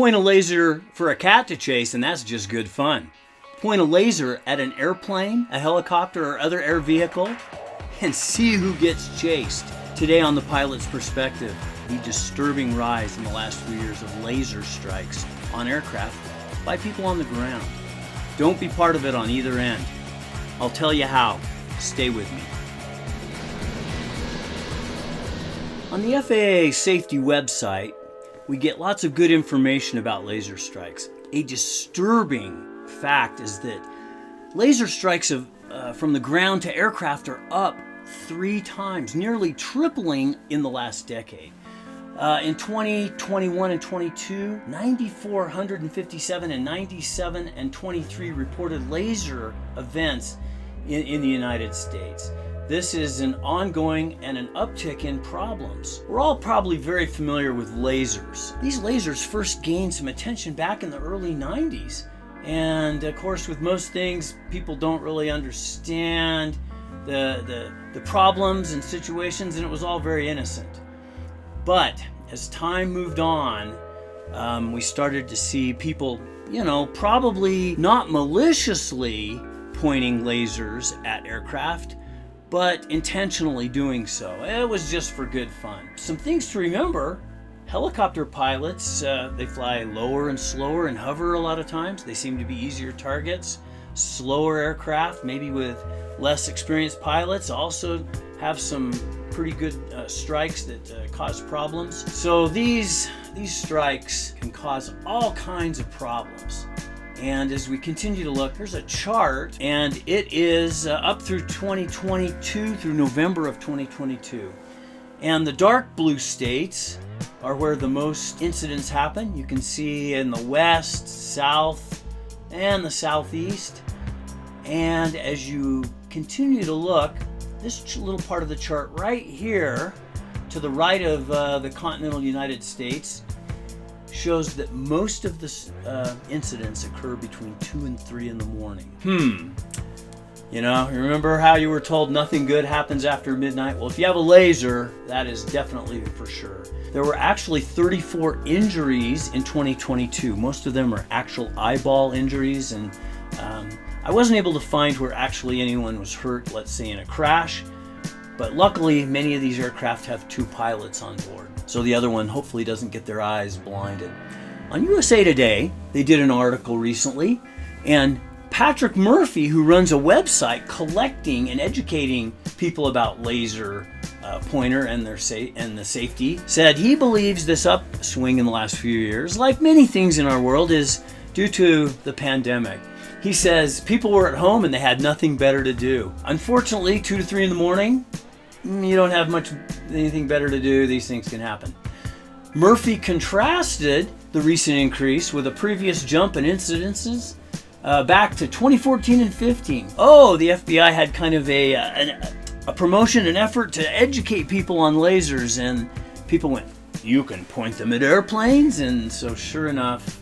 Point a laser for a cat to chase, and that's just good fun. Point a laser at an airplane, a helicopter, or other air vehicle, and see who gets chased. Today on The Pilot's Perspective, the disturbing rise in the last few years of laser strikes on aircraft by people on the ground. Don't be part of it on either end. I'll tell you how. Stay with me. On the FAA safety website, we get lots of good information about laser strikes. A disturbing fact is that laser strikes from the ground to aircraft are up 3 times, nearly tripling in the last decade. In 2021 and 22, 9,457 and 97 and 23 reported laser events in the United States. This is an ongoing and an uptick in problems. We're all probably very familiar with lasers. These lasers first gained some attention back in the early 90s. And of course, with most things, people don't really understand the problems and situations, and it was all very innocent. But as time moved on, we started to see people, probably not maliciously pointing lasers at aircraft, but intentionally doing so. It was just for good fun. Some things to remember: helicopter pilots, they fly lower and slower and hover a lot of times. They seem to be easier targets. Slower aircraft, maybe with less experienced pilots, also have some pretty good strikes that cause problems. So these strikes can cause all kinds of problems. And as we continue to look, there's a chart, and it is up through 2022, through November of 2022. And the dark blue states are where the most incidents happen. You can see in the west, south, and the southeast. And as you continue to look, this little part of the chart right here to the right of the continental United States shows that most of the incidents occur between 2 and 3 in the morning. You remember how you were told nothing good happens after midnight? Well, if you have a laser, that is definitely for sure. There were actually 34 injuries in 2022. Most of them are actual eyeball injuries, and I wasn't able to find where actually anyone was hurt, let's say in a crash, but luckily many of these aircraft have 2 pilots on board, so the other one hopefully doesn't get their eyes blinded. On USA Today, they did an article recently, and Patrick Murphy, who runs a website collecting and educating people about laser pointer and the safety, said he believes this upswing in the last few years, like many things in our world, is due to the pandemic. He says people were at home and they had nothing better to do. Unfortunately, 2 to 3 in the morning, you don't have anything better to do. These things can happen. Murphy contrasted the recent increase with a previous jump in incidences back to 2014 and 15. Oh, the FBI had kind of a promotion, an effort to educate people on lasers, and people went, you can point them at airplanes? And so sure enough,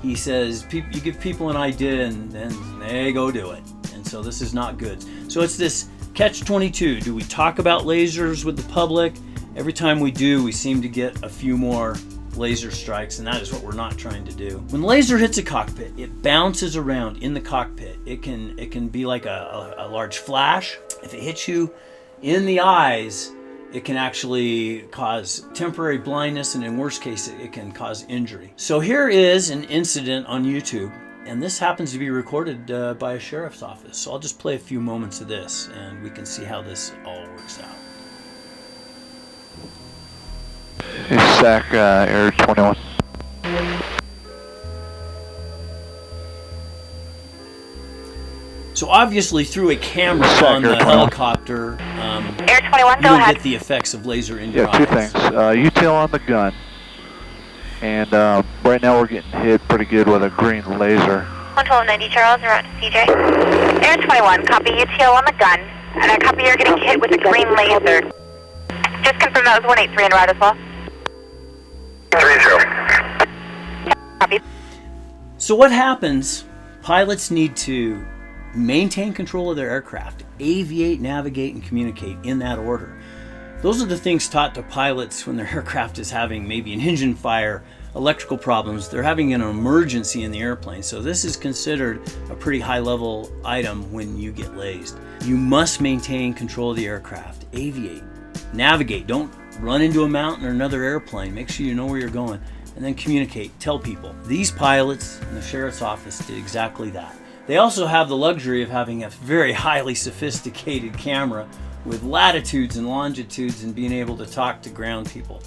he says, you give people an idea and then they go do it. And so this is not good. So it's this catch-22. Do we talk about lasers with the public? Every time we do, we seem to get a few more laser strikes, and that is what we're not trying to do. When the laser hits a cockpit, it bounces around in the cockpit. It can be like a large flash. If it hits you in the eyes, it can actually cause temporary blindness, and in worst case, it can cause injury. So here is an incident on YouTube, and this happens to be recorded by a sheriff's office. So I'll just play a few moments of this, and we can see how this all works out. Hey, SAC, Air 21. So obviously through a camera on the helicopter, Air 21, you don't get the effects of laser in your eyes. Yeah, 2 things. UTL on the gun, and right now we're getting hit pretty good with a green laser. 11290 Charles, around to CJ. Air 21, copy UTL on the gun, and I copy you're getting hit with a green laser. Just confirm that was 183 en route as well. 30. Copy. So what happens? Pilots need to maintain control of their aircraft, aviate, navigate, and communicate in that order. Those are the things taught to pilots when their aircraft is having maybe an engine fire, electrical problems. They're having an emergency in the airplane. So this is considered a pretty high level item when you get lased. You must maintain control of the aircraft, aviate, navigate. Don't run into a mountain or another airplane. Make sure you know where you're going, and then communicate, tell people. These pilots in the sheriff's office did exactly that. They also have the luxury of having a very highly sophisticated camera with latitudes and longitudes and being able to talk to ground people.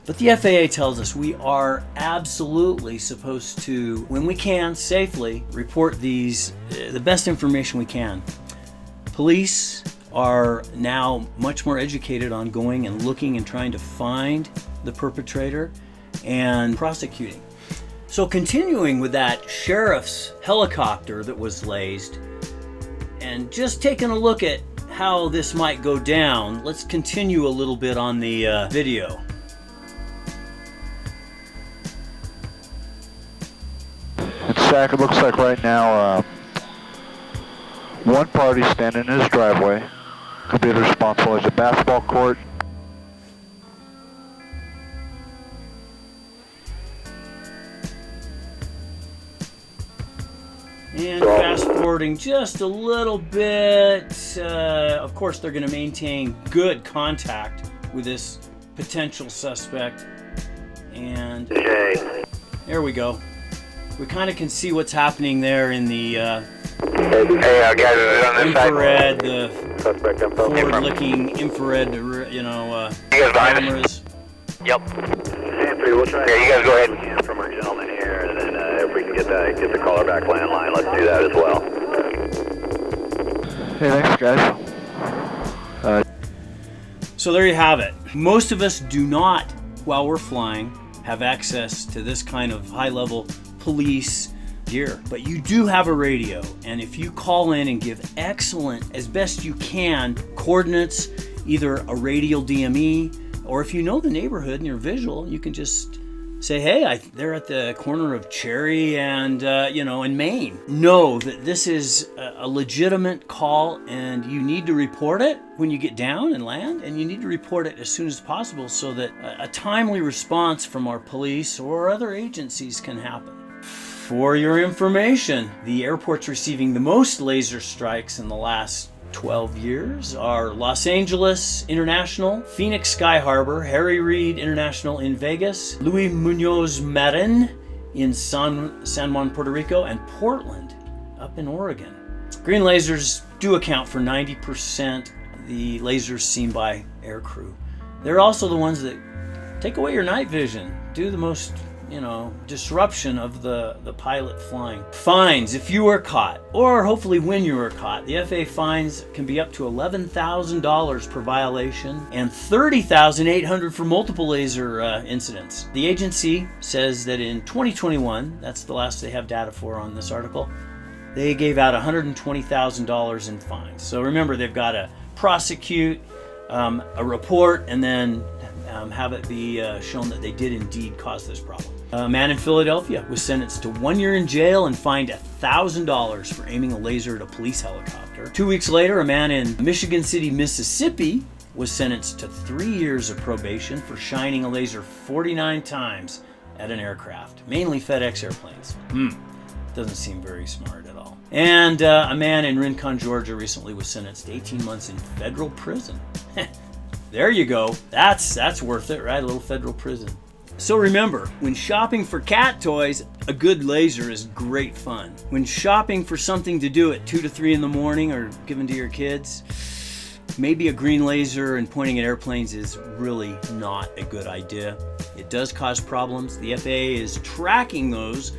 But the FAA tells us we are absolutely supposed to, when we can, safely report these, the best information we can. Police are now much more educated on going and looking and trying to find the perpetrator and prosecuting. So continuing with that sheriff's helicopter that was lased, and just taking a look at how this might go down, let's continue a little bit on the video. Zach, it looks like right now one party standing in his driveway could be responsible as a basketball court. And fast forwarding just a little bit, of course they're going to maintain good contact with this potential suspect. And there we go. We kind of can see what's happening there in the infrared, the forward-looking infrared, cameras. Yep. We'll try. Yeah, you guys go ahead. From our gentleman here, and then if we can get the caller back landline, let's do that as well. Hey, thanks, guys. So there you have it. Most of us do not, while we're flying, have access to this kind of high-level police gear, but you do have a radio, and if you call in and give excellent, as best you can, coordinates, either a radial DME, or if you know the neighborhood and you're visual, you can just say, hey, they're at the corner of Cherry and in Maine. Know that this is a legitimate call, and you need to report it when you get down and land, and you need to report it as soon as possible so that a timely response from our police or other agencies can happen. For your information, the airports receiving the most laser strikes in the last 12 years are Los Angeles International, Phoenix Sky Harbor, Harry Reid International in Vegas, Luis Munoz Marin in San Juan, Puerto Rico, and Portland up in Oregon. Green lasers do account for 90% the lasers seen by aircrew. They're also the ones that take away your night vision, do the most disruption of the pilot flying. Fines if you were caught, or hopefully when you were caught. The FAA fines can be up to $11,000 per violation and $30,800 for multiple laser incidents. The agency says that in 2021, that's the last they have data for on this article, they gave out $120,000 in fines. So remember, they've got to prosecute, a report, and then have it be shown that they did indeed cause this problem. A man in Philadelphia was sentenced to 1 year in jail and fined $1,000 for aiming a laser at a police helicopter. 2 weeks later, a man in Michigan City, Mississippi was sentenced to 3 years of probation for shining a laser 49 times at an aircraft, mainly FedEx airplanes. Doesn't seem very smart at all. And a man in Rincon, Georgia recently was sentenced to 18 months in federal prison. There you go. That's worth it, right? A little federal prison. So remember, when shopping for cat toys, a good laser is great fun. When shopping for something to do at 2 to 3 in the morning or given to your kids, maybe a green laser and pointing at airplanes is really not a good idea. It does cause problems. The FAA is tracking those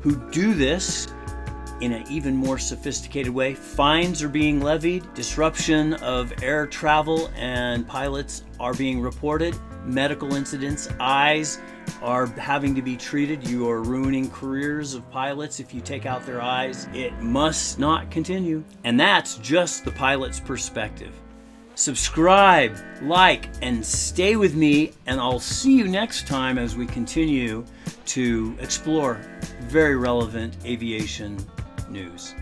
who do this in an even more sophisticated way. Fines are being levied, disruption of air travel and pilots are being reported, medical incidents, eyes are having to be treated. You are ruining careers of pilots if you take out their eyes. It must not continue. And that's just the pilot's perspective. Subscribe, like, and stay with me, and I'll see you next time as we continue to explore very relevant aviation news.